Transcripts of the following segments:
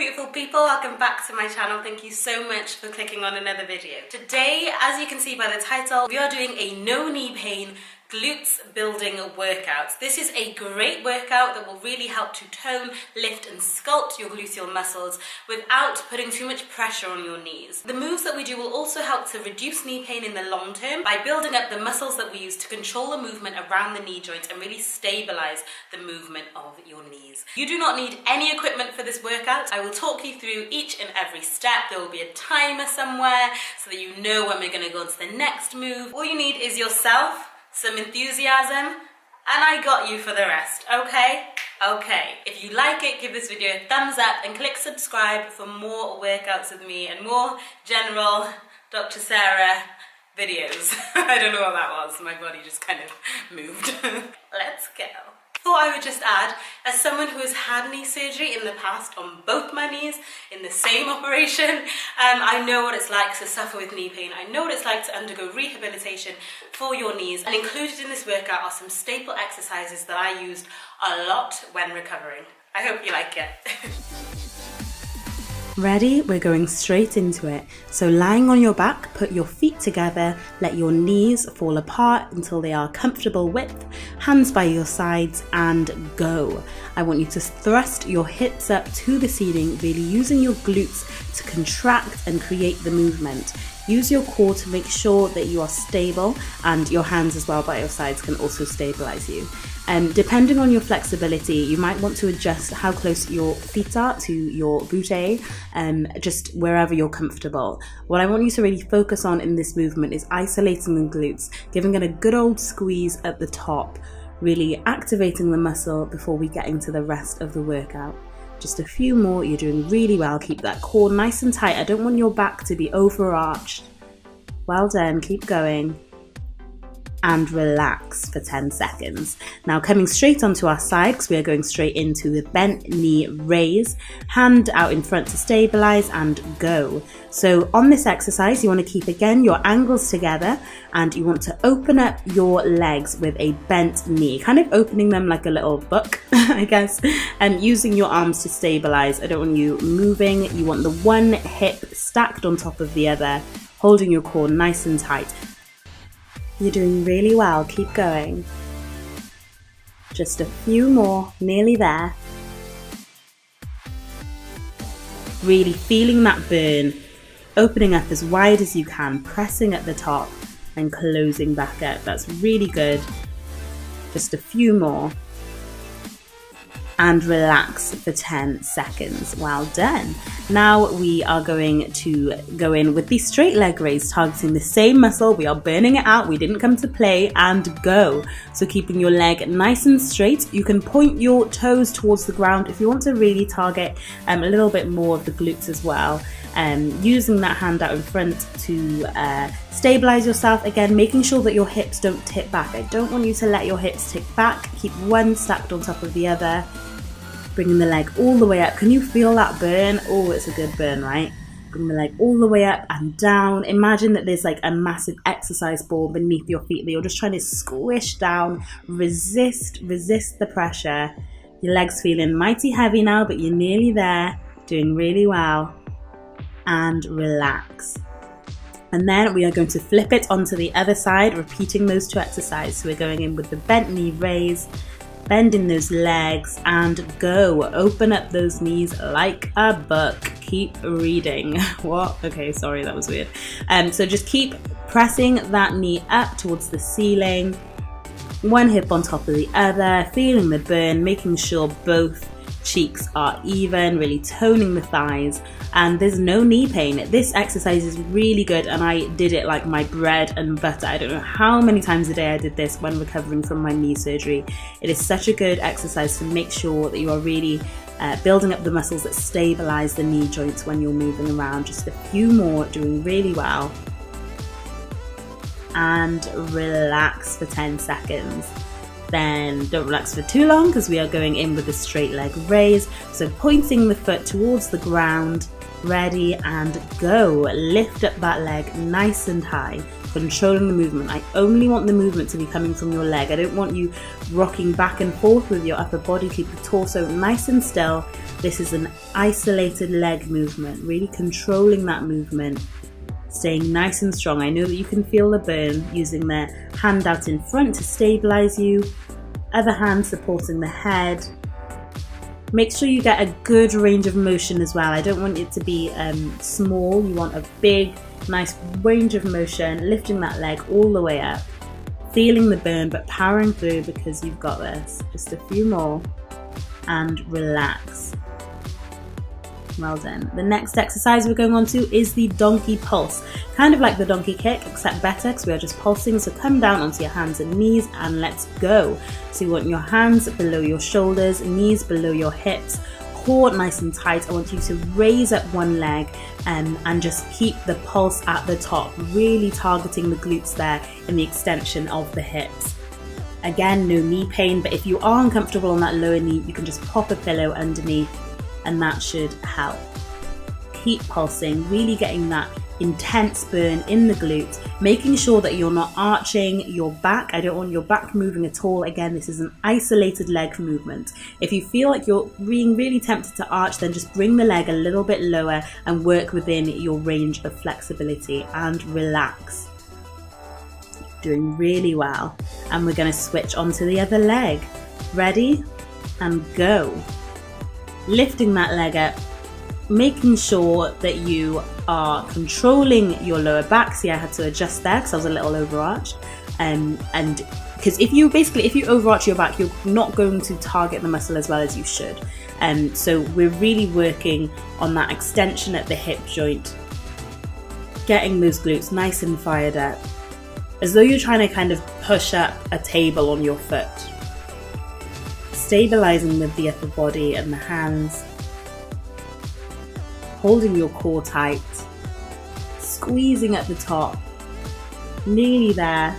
beautiful people, welcome back to my channel. Thank you so much for clicking on another video. Today, as you can see by the title, we are doing a no knee pain glutes building workout. This is a great workout that will really help to tone, lift and sculpt your gluteal muscles without putting too much pressure on your knees. The moves that we do will also help to reduce knee pain in the long term by building up the muscles that we use to control the movement around the knee joint and really stabilize the movement of your knees. You do not need any equipment for this workout. I will talk you through each and every step. There will be a timer somewhere so that you know when we're going to go on to the next move. All you need is yourself, some enthusiasm, and I got you for the rest, okay? Okay, if you like it, give this video a thumbs up and click subscribe for more workouts with me and more general Dr. Sarah videos. I don't know what that was, my body just kind of moved. Let's go. Thought I would just add, as someone who has had knee surgery in the past on both my knees in the same operation, I know what it's like to suffer with knee pain. I know what it's like to undergo rehabilitation for your knees, and included in this workout are some staple exercises that I used a lot when recovering. I hope you like it. Ready? We're going straight into it. So lying on your back, put your feet together, let your knees fall apart until they are comfortable width, hands by your sides, and go. I want you to thrust your hips up to the ceiling, really using your glutes to contract and create the movement. Use your core to make sure that you are stable, and your hands as well by your sides can also stabilize you. Depending on your flexibility, you might want to adjust how close your feet are to your butte, just wherever you're comfortable. What I want you to really focus on in this movement is isolating the glutes, giving it a good old squeeze at the top, really activating the muscle before we get into the rest of the workout. Just a few more, you're doing really well. Keep that core nice and tight. I don't want your back to be overarched. Well done, keep going. And relax for 10 seconds. Now coming straight onto our side, because we are going straight into the bent knee raise, hand out in front to stabilize and go. So on this exercise, you want to keep again your ankles together and you want to open up your legs with a bent knee, kind of opening them like a little book, I guess, and using your arms to stabilize. I don't want you moving. You want the one hip stacked on top of the other, holding your core nice and tight. You're doing really well, keep going. Just a few more, nearly there. Really feeling that burn, opening up as wide as you can, pressing at the top and closing back up. That's really good. Just a few more. And relax for 10 seconds. Well done. Now we are going to go in with the straight leg raise, targeting the same muscle. We are burning it out. We didn't come to play, and go. So keeping your leg nice and straight. You can point your toes towards the ground if you want to really target a little bit more of the glutes as well. Using that hand out in front to stabilize yourself, again making sure that your hips don't tip back. I don't want you to let your hips tip back. Keep one stacked on top of the other, bringing the leg all the way up. Can you feel that burn? Oh, it's a good burn, right? Bring the leg all the way up and down. Imagine that there's like a massive exercise ball beneath your feet that you're just trying to squish down. Resist the pressure. Your leg's feeling mighty heavy now, but you're nearly there, doing really well. And relax. And then we are going to flip it onto the other side, repeating those two exercises. So we're going in with the bent knee raise, bending those legs, and go. Open up those knees like a book. Keep reading. What? Okay, sorry, that was weird. So just keep pressing that knee up towards the ceiling. One hip on top of the other, feeling the burn, making sure both cheeks are even, really toning the thighs, and there's no knee pain. This exercise is really good, and I did it like my bread and butter. I don't know how many times a day I did this when recovering from my knee surgery. It is such a good exercise to make sure that you are really building up the muscles that stabilize the knee joints when you're moving around. Just a few more, doing really well. And relax for 10 seconds. Then don't relax for too long, because we are going in with a straight leg raise. So pointing the foot towards the ground, ready and go. Lift up that leg nice and high. controlling the movement. I only want the movement to be coming from your leg. I don't want you rocking back and forth with your upper body. Keep the torso nice and still. This is an isolated leg movement, really controlling that movement, staying nice and strong. I know that you can feel the burn, using the hand out in front to stabilize you, other hand supporting the head. Make sure you get a good range of motion as well. I don't want it to be small. You want a big, nice range of motion, lifting that leg all the way up, feeling the burn but powering through because you've got this. Just a few more and relax. Well done. The next exercise we're going on to is the donkey pulse. Kind of like the donkey kick, except better because we are just pulsing. So come down onto your hands and knees and let's go. So you want your hands below your shoulders, knees below your hips, core nice and tight. I want you to raise up one leg and just keep the pulse at the top, really targeting the glutes there in the extension of the hips. Again, no knee pain, but if you are uncomfortable on that lower knee, you can just pop a pillow underneath and that should help. Keep pulsing, really getting that intense burn in the glutes, making sure that you're not arching your back. I don't want your back moving at all. Again, this is an isolated leg movement. If you feel like you're being really tempted to arch, then just bring the leg a little bit lower and work within your range of flexibility and relax. Doing really well. And we're going to switch onto the other leg. Ready? And go. Lifting that leg up, making sure that you are controlling your lower back. See, I had to adjust there because I was a little overarched. And because if you overarch your back, you're not going to target the muscle as well as you should. So we're really working on that extension at the hip joint, getting those glutes nice and fired up, as though you're trying to kind of push up a table on your foot. Stabilizing with the upper body and the hands, holding your core tight, squeezing at the top, nearly there,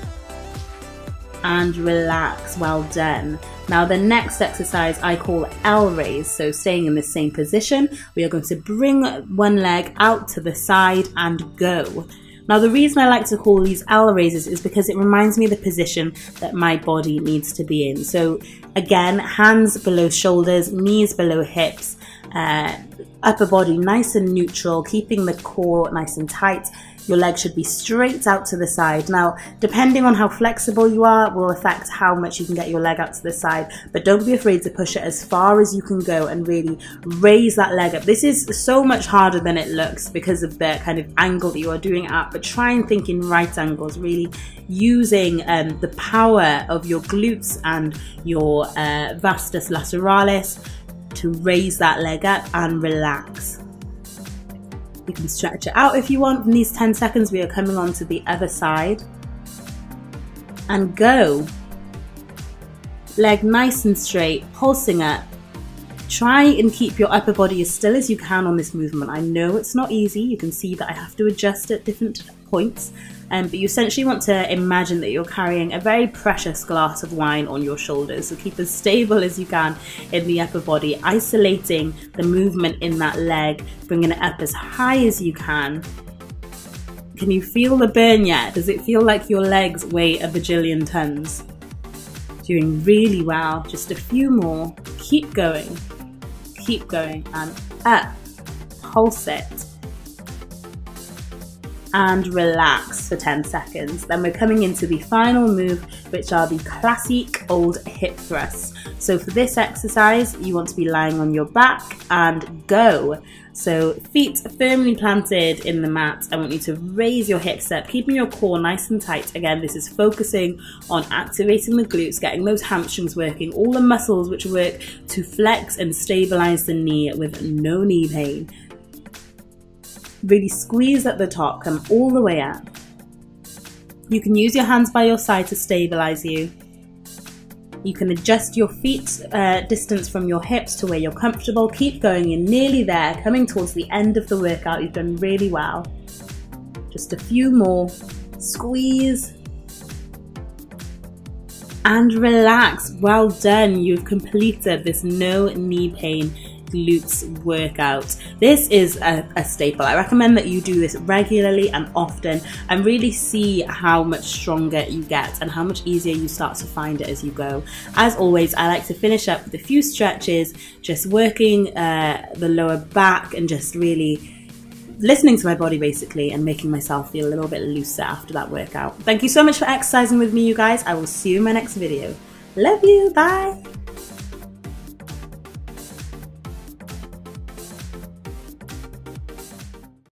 and relax. Well done. Now the next exercise I call L raise. So staying in the same position, we are going to bring one leg out to the side and go. Now the reason I like to call these L raises is because it reminds me of the position that my body needs to be in. So again, hands below shoulders, knees below hips, upper body nice and neutral, keeping the core nice and tight. Your leg should be straight out to the side. Now, depending on how flexible you are will affect how much you can get your leg out to the side, but don't be afraid to push it as far as you can go and really raise that leg up. This is so much harder than it looks because of the kind of angle that you are doing it at, but try and think in right angles, really using the power of your glutes and your vastus lateralis to raise that leg up and relax. You can stretch it out if you want. In these 10 seconds, we are coming on to the other side. And go. Leg nice and straight, pulsing up. Try and keep your upper body as still as you can on this movement. I know it's not easy. You can see that I have to adjust at different points. But you essentially want to imagine that you're carrying a very precious glass of wine on your shoulders. So keep as stable as you can in the upper body, isolating the movement in that leg, bringing it up as high as you can. Can you feel the burn yet? Does it feel like your legs weigh a bajillion tons? Doing really well. Just a few more. Keep going. Keep going. And up. Pulse it. And relax for 10 seconds. Then we're coming into the final move, which are the classic old hip thrusts. So for this exercise, you want to be lying on your back and go. So feet firmly planted in the mat. I want you to raise your hips up, keeping your core nice and tight. Again, this is focusing on activating the glutes, getting those hamstrings working, all the muscles which work to flex and stabilize the knee with no knee pain. Really squeeze at the top, come all the way up. You can use your hands by your side to stabilize you. You can adjust your feet distance from your hips to where you're comfortable. Keep going, you're nearly there, coming towards the end of the workout. You've done really well. Just a few more. Squeeze. And relax. Well done. You've completed this no knee pain glutes workout. This is a staple. I recommend that you do this regularly and often and really see how much stronger you get and how much easier you start to find it as you go. As always, I like to finish up with a few stretches, just working the lower back and just really listening to my body basically and making myself feel a little bit looser after that workout. Thank you so much for exercising with me, you guys. I will see you in my next video. Love you. Bye.